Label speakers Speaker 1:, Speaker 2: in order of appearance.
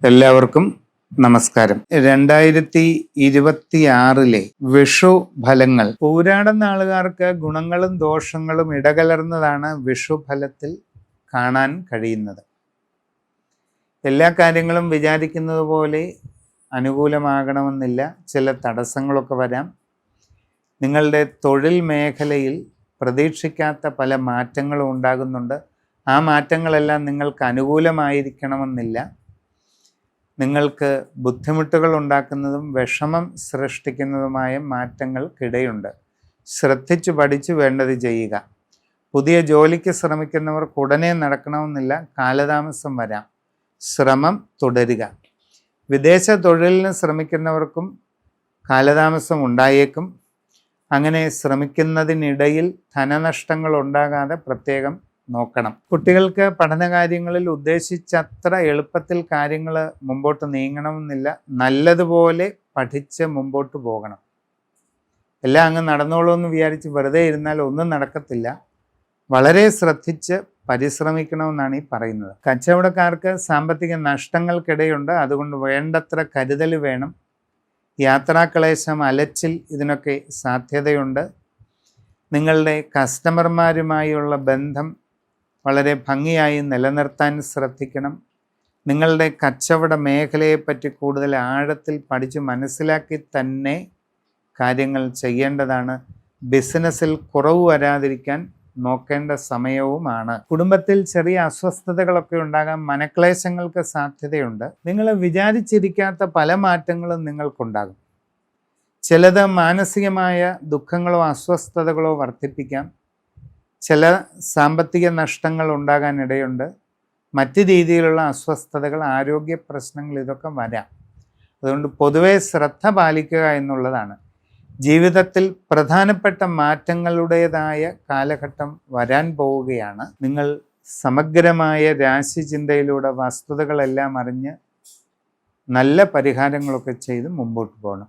Speaker 1: എല്ലാവർക്കും നമസ്കാരം. 2026 വിഷു ഫലങ്ങൾ. പൂരാടൻ നാളുകാർക്ക് ഗുണങ്ങളും ദോഷങ്ങളും ഇടകലർന്നതാണ് വിഷു ഫലത്തിൽ കാണാൻ കഴിയുന്നത്. എല്ലാ കാര്യങ്ങളും വിചാരിക്കുന്നത് പോലെ അനുകൂലമാകണമെന്നില്ല. ചില തടസ്സങ്ങളൊക്കെ വരാം. നിങ്ങളുടെ തൊഴിൽ മേഖലയിൽ പ്രതീക്ഷിക്കാത്ത പല മാറ്റങ്ങളും ഉണ്ടാകുന്നുണ്ട്. ആ മാറ്റങ്ങളെല്ലാം നിങ്ങൾക്ക് അനുകൂലമായിരിക്കണമെന്നില്ല. നിങ്ങൾക്ക് ബുദ്ധിമുട്ടുകൾ ഉണ്ടാക്കുന്നതും വിഷമം സൃഷ്ടിക്കുന്നതുമായ മാറ്റങ്ങൾക്കിടയുണ്ട്. ശ്രദ്ധിച്ചു പഠിച്ചു വേണ്ടത് ചെയ്യുക. പുതിയ ജോലിക്ക് ശ്രമിക്കുന്നവർക്ക് ഉടനെ നടക്കണമെന്നില്ല, കാലതാമസം വരാം. ശ്രമം തുടരുക. വിദേശ തൊഴിലിന് ശ്രമിക്കുന്നവർക്കും കാലതാമസം ഉണ്ടായേക്കും. അങ്ങനെ ശ്രമിക്കുന്നതിനിടയിൽ ധനനഷ്ടങ്ങൾ ഉണ്ടാകാതെ പ്രത്യേകം നോക്കണം. കുട്ടികൾക്ക് പഠനകാര്യങ്ങളിൽ ഉദ്ദേശിച്ചത്ര എളുപ്പത്തിൽ കാര്യങ്ങൾ മുമ്പോട്ട് നീങ്ങണമെന്നില്ല. നല്ലതുപോലെ പഠിച്ച് മുമ്പോട്ട് പോകണം. എല്ലാം അങ്ങ് നടന്നോളൂ എന്ന് വിചാരിച്ച് വെറുതെ ഇരുന്നാൽ ഒന്നും നടക്കത്തില്ല. വളരെ ശ്രദ്ധിച്ച് പരിശ്രമിക്കണമെന്നാണ് ഈ പറയുന്നത്. കച്ചവടക്കാർക്ക് സാമ്പത്തിക നഷ്ടങ്ങൾക്കിടയുണ്ട്. അതുകൊണ്ട് വേണ്ടത്ര കരുതൽ വേണം. യാത്രാക്ലേശം, അലച്ചിൽ ഇതിനൊക്കെ സാധ്യതയുണ്ട്. നിങ്ങളുടെ കസ്റ്റമർമാരുമായുള്ള ബന്ധം വളരെ ഭംഗിയായി നിലനിർത്താൻ ശ്രദ്ധിക്കണം. നിങ്ങളുടെ കച്ചവട മേഖലയെപ്പറ്റി കൂടുതൽ ആഴത്തിൽ പഠിച്ച് മനസ്സിലാക്കി തന്നെ കാര്യങ്ങൾ ചെയ്യേണ്ടതാണ്. ബിസിനസ്സിൽ കുറവ് വരാതിരിക്കാൻ നോക്കേണ്ട സമയവുമാണ്. കുടുംബത്തിൽ ചെറിയ അസ്വസ്ഥതകളൊക്കെ ഉണ്ടാകാം. മനക്ലേശങ്ങൾക്ക് സാധ്യതയുണ്ട്. നിങ്ങൾ വിചാരിച്ചിരിക്കാത്ത പല മാറ്റങ്ങളും നിങ്ങൾക്കുണ്ടാകും. ചിലത് മാനസികമായ ദുഃഖങ്ങളോ അസ്വസ്ഥതകളോ വർദ്ധിപ്പിക്കാം. ചില സാമ്പത്തിക നഷ്ടങ്ങൾ ഉണ്ടാകാനിടയുണ്ട്. മറ്റ് രീതിയിലുള്ള അസ്വസ്ഥതകൾ, ആരോഗ്യ പ്രശ്നങ്ങൾ ഇതൊക്കെ വരാം. അതുകൊണ്ട് പൊതുവെ ശ്രദ്ധ പാലിക്കുക എന്നുള്ളതാണ്. ജീവിതത്തിൽ പ്രധാനപ്പെട്ട മാറ്റങ്ങളുടേതായ കാലഘട്ടം വരാൻ പോവുകയാണ്. നിങ്ങൾ സമഗ്രമായ രാശിചിന്തയിലൂടെ വസ്തുതകളെല്ലാം അറിഞ്ഞ് നല്ല പരിഹാരങ്ങളൊക്കെ ചെയ്ത് മുമ്പോട്ട് പോകണം.